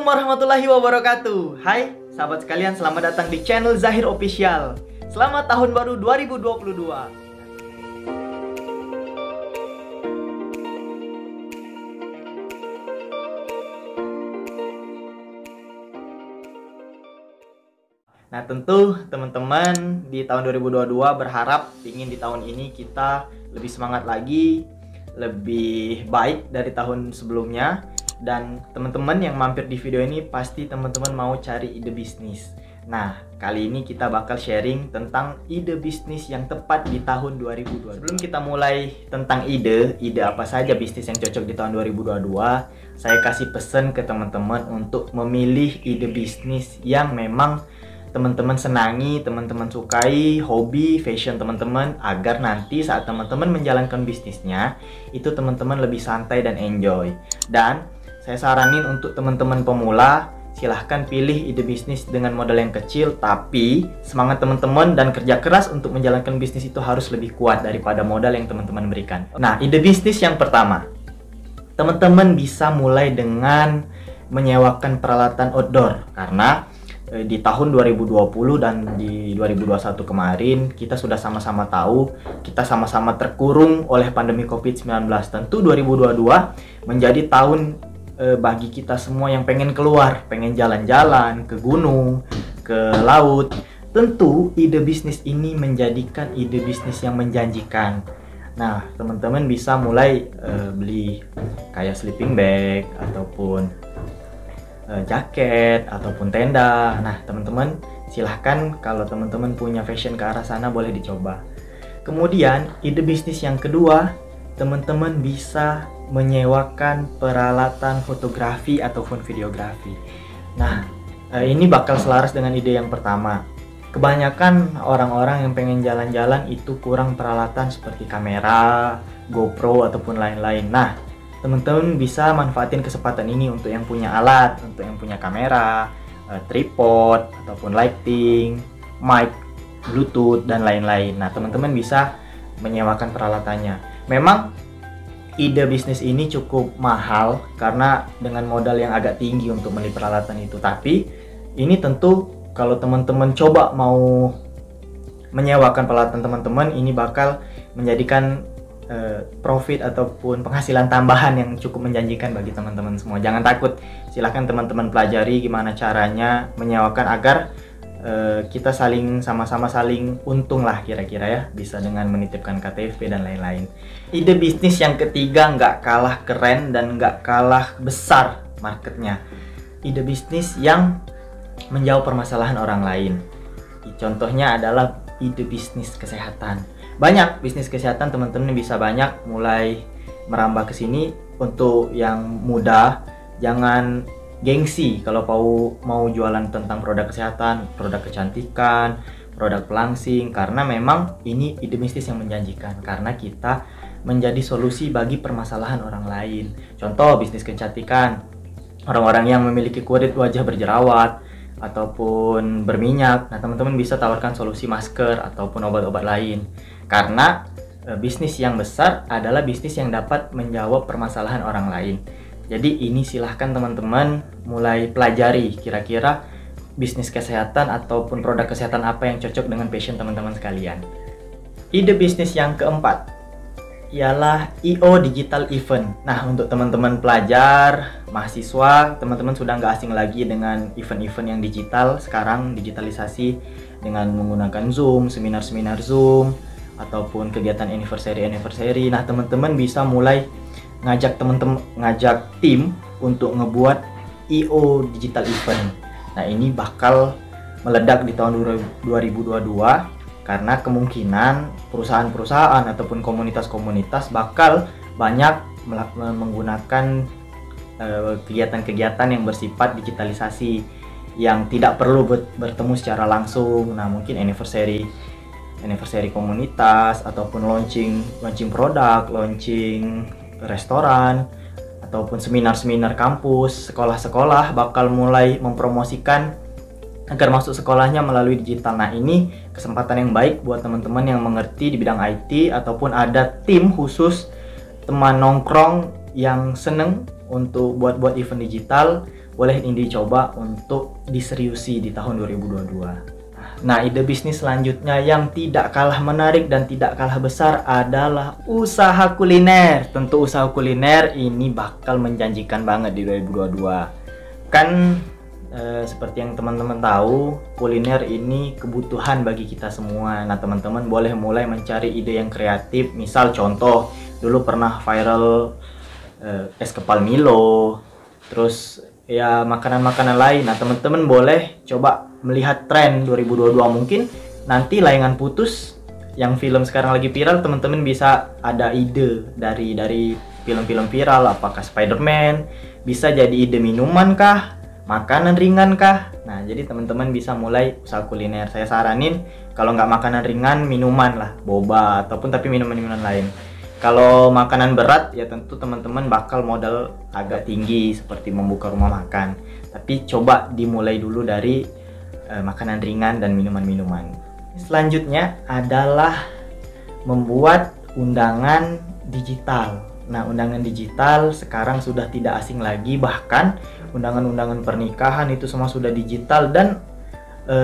Assalamualaikum warahmatullahi wabarakatuh. Hai sahabat sekalian, selamat datang di channel Zahir Official. Selamat tahun baru 2022. Nah, tentu teman-teman di tahun 2022 berharap ingin di tahun ini kita lebih semangat lagi, lebih baik dari tahun sebelumnya. Dan teman-teman yang mampir di video ini pasti teman-teman mau cari ide bisnis. Nah, kali ini kita bakal sharing tentang ide bisnis yang tepat di tahun 2022. Sebelum kita mulai tentang ide apa saja bisnis yang cocok di tahun 2022, saya kasih pesan ke teman-teman untuk memilih ide bisnis yang memang teman-teman senangi, teman-teman sukai, hobi, fashion teman-teman, agar nanti saat teman-teman menjalankan bisnisnya, itu teman-teman lebih santai dan enjoy. Dan saya saranin untuk teman-teman pemula, silahkan pilih ide bisnis dengan modal yang kecil, tapi semangat teman-teman dan kerja keras untuk menjalankan bisnis itu harus lebih kuat daripada modal yang teman-teman berikan. Nah, ide bisnis yang pertama, teman-teman bisa mulai dengan menyewakan peralatan outdoor, karena di tahun 2020 dan di 2021 kemarin kita sudah sama-sama tahu, kita sama-sama terkurung oleh pandemi COVID-19. Tentu 2022 menjadi tahun bagi kita semua yang pengen keluar, pengen jalan-jalan ke gunung, ke laut. Tentu ide bisnis ini menjadikan ide bisnis yang menjanjikan. Nah, teman-teman bisa mulai beli kayak sleeping bag ataupun jaket ataupun tenda. Nah, teman-teman silahkan kalau teman-teman punya fashion ke arah sana boleh dicoba. Kemudian ide bisnis yang kedua, teman-teman bisa menyewakan peralatan fotografi ataupun videografi. Nah, ini bakal selaras dengan ide yang pertama. Kebanyakan orang-orang yang pengen jalan-jalan itu kurang peralatan seperti kamera, GoPro ataupun lain-lain. Nah, teman-teman bisa manfaatin kesempatan ini untuk yang punya alat, untuk yang punya kamera, tripod ataupun lighting, mic, Bluetooth dan lain-lain. Nah, teman-teman bisa menyewakan peralatannya. Memang ide bisnis ini cukup mahal karena dengan modal yang agak tinggi untuk beli peralatan itu. Tapi ini tentu kalau teman-teman coba mau menyewakan peralatan teman-teman, ini bakal menjadikan profit ataupun penghasilan tambahan yang cukup menjanjikan bagi teman-teman semua. Jangan takut, silahkan teman-teman pelajari gimana caranya menyewakan agar kita sama-sama saling untung lah kira-kira ya, bisa dengan menitipkan KTP dan lain-lain. Ide bisnis yang ketiga nggak kalah keren dan nggak kalah besar marketnya. Ide bisnis yang menjawab permasalahan orang lain. Contohnya adalah ide bisnis kesehatan. Banyak bisnis kesehatan teman-teman bisa banyak mulai merambah ke sini. Untuk yang muda, jangan gengsi kalau mau jualan tentang produk kesehatan, produk kecantikan, produk pelangsing, karena memang ini ide bisnis yang menjanjikan karena kita menjadi solusi bagi permasalahan orang lain. Contoh bisnis kecantikan, orang-orang yang memiliki kulit wajah berjerawat ataupun berminyak. Nah, teman-teman bisa tawarkan solusi masker ataupun obat-obat lain. Karena bisnis yang besar adalah bisnis yang dapat menjawab permasalahan orang lain. Jadi ini silahkan teman-teman mulai pelajari kira-kira bisnis kesehatan ataupun produk kesehatan apa yang cocok dengan passion teman-teman sekalian. Ide bisnis yang keempat ialah IO Digital Event. Nah, untuk teman-teman pelajar, mahasiswa, teman-teman sudah nggak asing lagi dengan event-event yang digital. Sekarang digitalisasi dengan menggunakan Zoom, seminar-seminar Zoom, ataupun kegiatan anniversary. Nah, teman-teman bisa mulai ngajak tim untuk ngebuat IO Digital Event. Nah, ini bakal meledak di tahun 2022 karena kemungkinan perusahaan-perusahaan ataupun komunitas-komunitas bakal banyak menggunakan kegiatan-kegiatan yang bersifat digitalisasi yang tidak perlu bertemu secara langsung. Nah, mungkin anniversary komunitas ataupun launching produk, launching restoran ataupun seminar-seminar kampus, sekolah-sekolah bakal mulai mempromosikan agar masuk sekolahnya melalui digital. Nah, ini kesempatan yang baik buat teman-teman yang mengerti di bidang IT ataupun ada tim khusus teman nongkrong yang seneng untuk buat event digital. boleh ini dicoba untuk diseriusi di tahun 2022. Nah, ide bisnis selanjutnya yang tidak kalah menarik dan tidak kalah besar adalah usaha kuliner. Tentu usaha kuliner ini bakal menjanjikan banget di 2022. Kan seperti yang teman-teman tahu, kuliner ini kebutuhan bagi kita semua. Nah, teman-teman boleh mulai mencari ide yang kreatif. Misal contoh, dulu pernah viral es kepal Milo, terus ya makanan-makanan lain. Nah, teman-teman boleh coba melihat tren 2022, mungkin nanti Layangan Putus yang film sekarang lagi viral, teman-teman bisa ada ide dari film-film viral, apakah Spider-Man, bisa jadi ide minuman kah, makanan ringan kah. Nah, jadi teman-teman bisa mulai usaha kuliner. Saya saranin kalau nggak makanan ringan, minuman lah, boba ataupun tapi minuman-minuman lain. Kalau makanan berat ya tentu teman-teman bakal modal agak tinggi seperti membuka rumah makan. Tapi coba dimulai dulu dari makanan ringan dan minuman-minuman. Selanjutnya adalah membuat undangan digital. Nah, undangan digital sekarang sudah tidak asing lagi, bahkan undangan-undangan pernikahan itu semua sudah digital. Dan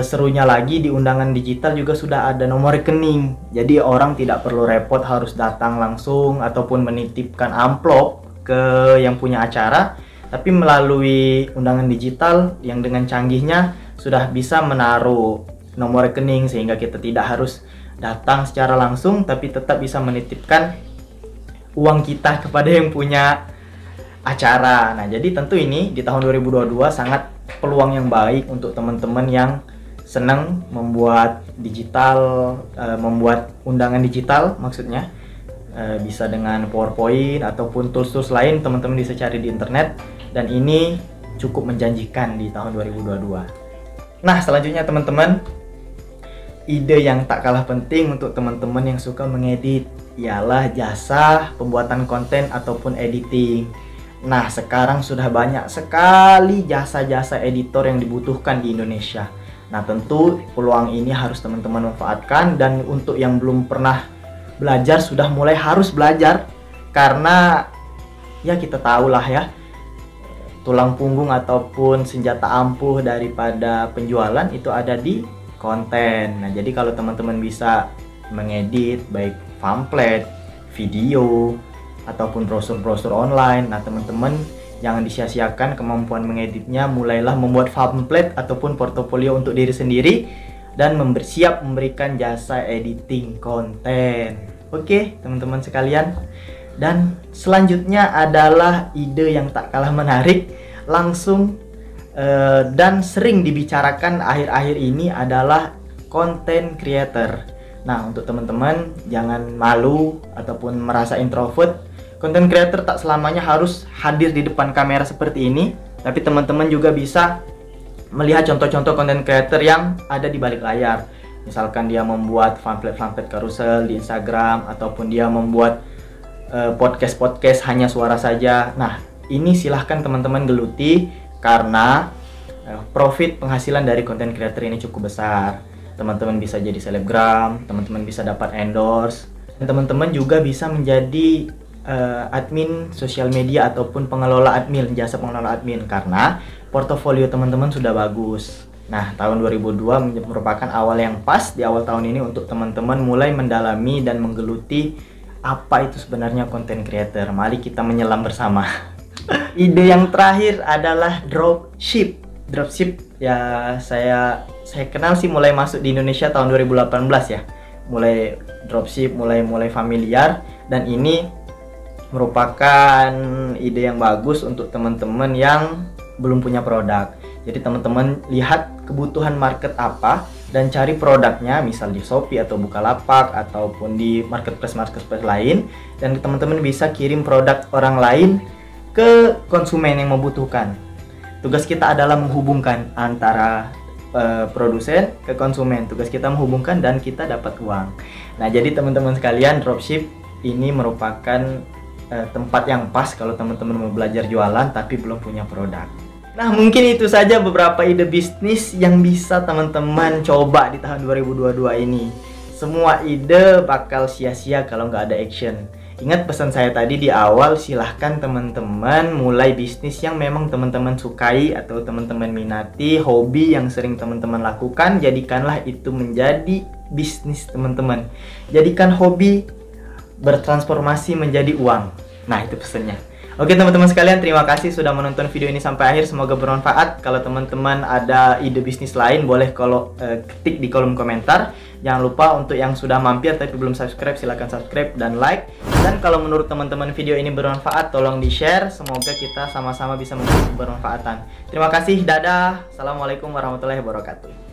serunya lagi, di undangan digital juga sudah ada nomor rekening. Jadi orang tidak perlu repot harus datang langsung ataupun menitipkan amplop ke yang punya acara, tapi melalui undangan digital yang dengan canggihnya sudah bisa menaruh nomor rekening, sehingga kita tidak harus datang secara langsung tapi tetap bisa menitipkan uang kita kepada yang punya acara. Nah, jadi tentu ini di tahun 2022 sangat peluang yang baik untuk teman-teman yang senang membuat digital, membuat undangan digital maksudnya. Bisa dengan PowerPoint ataupun tools-tools lain, teman-teman bisa cari di internet, dan ini cukup menjanjikan di tahun 2022. Nah, selanjutnya teman-teman, ide yang tak kalah penting untuk teman-teman yang suka mengedit ialah jasa pembuatan konten ataupun editing. Nah, sekarang sudah banyak sekali jasa-jasa editor yang dibutuhkan di Indonesia. Nah, tentu peluang ini harus teman-teman manfaatkan, dan untuk yang belum pernah belajar sudah mulai harus belajar, karena ya kita tahulah ya, tulang punggung ataupun senjata ampuh daripada penjualan itu ada di konten. Nah, jadi kalau teman-teman bisa mengedit baik pamflet, video, ataupun brosur-brosur online, nah teman-teman jangan disia-siakan kemampuan mengeditnya. Mulailah membuat pamflet ataupun portofolio untuk diri sendiri dan siap memberikan jasa editing konten. Oke, teman-teman sekalian. Dan selanjutnya adalah ide yang tak kalah menarik, langsung dan sering dibicarakan akhir-akhir ini adalah content creator. Nah, untuk teman-teman jangan malu ataupun merasa introvert. Content creator tak selamanya harus hadir di depan kamera seperti ini, tapi teman-teman juga bisa melihat contoh-contoh content creator yang ada di balik layar. Misalkan dia membuat pamflet-pamflet karusel di Instagram, ataupun dia membuat podcast hanya suara saja. Nah, ini silahkan teman-teman geluti, karena profit penghasilan dari content creator ini cukup besar. Teman-teman bisa jadi selebgram, teman-teman bisa dapat endorse, dan teman-teman juga bisa menjadi admin sosial media ataupun pengelola admin, jasa pengelola admin, karena portofolio teman-teman sudah bagus. Nah, tahun 2002 merupakan awal yang pas di awal tahun ini untuk teman-teman mulai mendalami dan menggeluti apa itu sebenarnya content creator. Mari kita menyelam bersama. Ide yang terakhir adalah dropship. Dropship ya saya kenal sih mulai masuk di Indonesia tahun 2018 ya. Mulai dropship, mulai familiar, dan ini merupakan ide yang bagus untuk teman-teman yang belum punya produk. Jadi teman-teman lihat kebutuhan market apa dan cari produknya, misal di Shopee atau Bukalapak ataupun di marketplace lain, dan teman-teman bisa kirim produk orang lain ke konsumen yang membutuhkan. Tugas kita adalah menghubungkan antara produsen ke konsumen. Tugas kita menghubungkan dan kita dapat uang. Nah, jadi teman-teman sekalian, dropship ini merupakan tempat yang pas kalau teman-teman mau belajar jualan tapi belum punya produk. Nah, mungkin itu saja beberapa ide bisnis yang bisa teman-teman coba di tahun 2022 ini. Semua ide bakal sia-sia kalau nggak ada action. Ingat pesan saya tadi di awal, silahkan teman-teman mulai bisnis yang memang teman-teman sukai atau teman-teman minati, hobi yang sering teman-teman lakukan, jadikanlah itu menjadi bisnis teman-teman. Jadikan hobi bertransformasi menjadi uang. Nah, itu pesannya. Oke teman-teman sekalian, terima kasih sudah menonton video ini sampai akhir. Semoga bermanfaat. Kalau teman-teman ada ide bisnis lain, boleh ketik di kolom komentar. Jangan lupa untuk yang sudah mampir tapi belum subscribe, silahkan subscribe dan like. Dan kalau menurut teman-teman video ini bermanfaat, tolong di-share. Semoga kita sama-sama bisa memberi kebermanfaatan. Terima kasih, dadah. Assalamualaikum warahmatullahi wabarakatuh.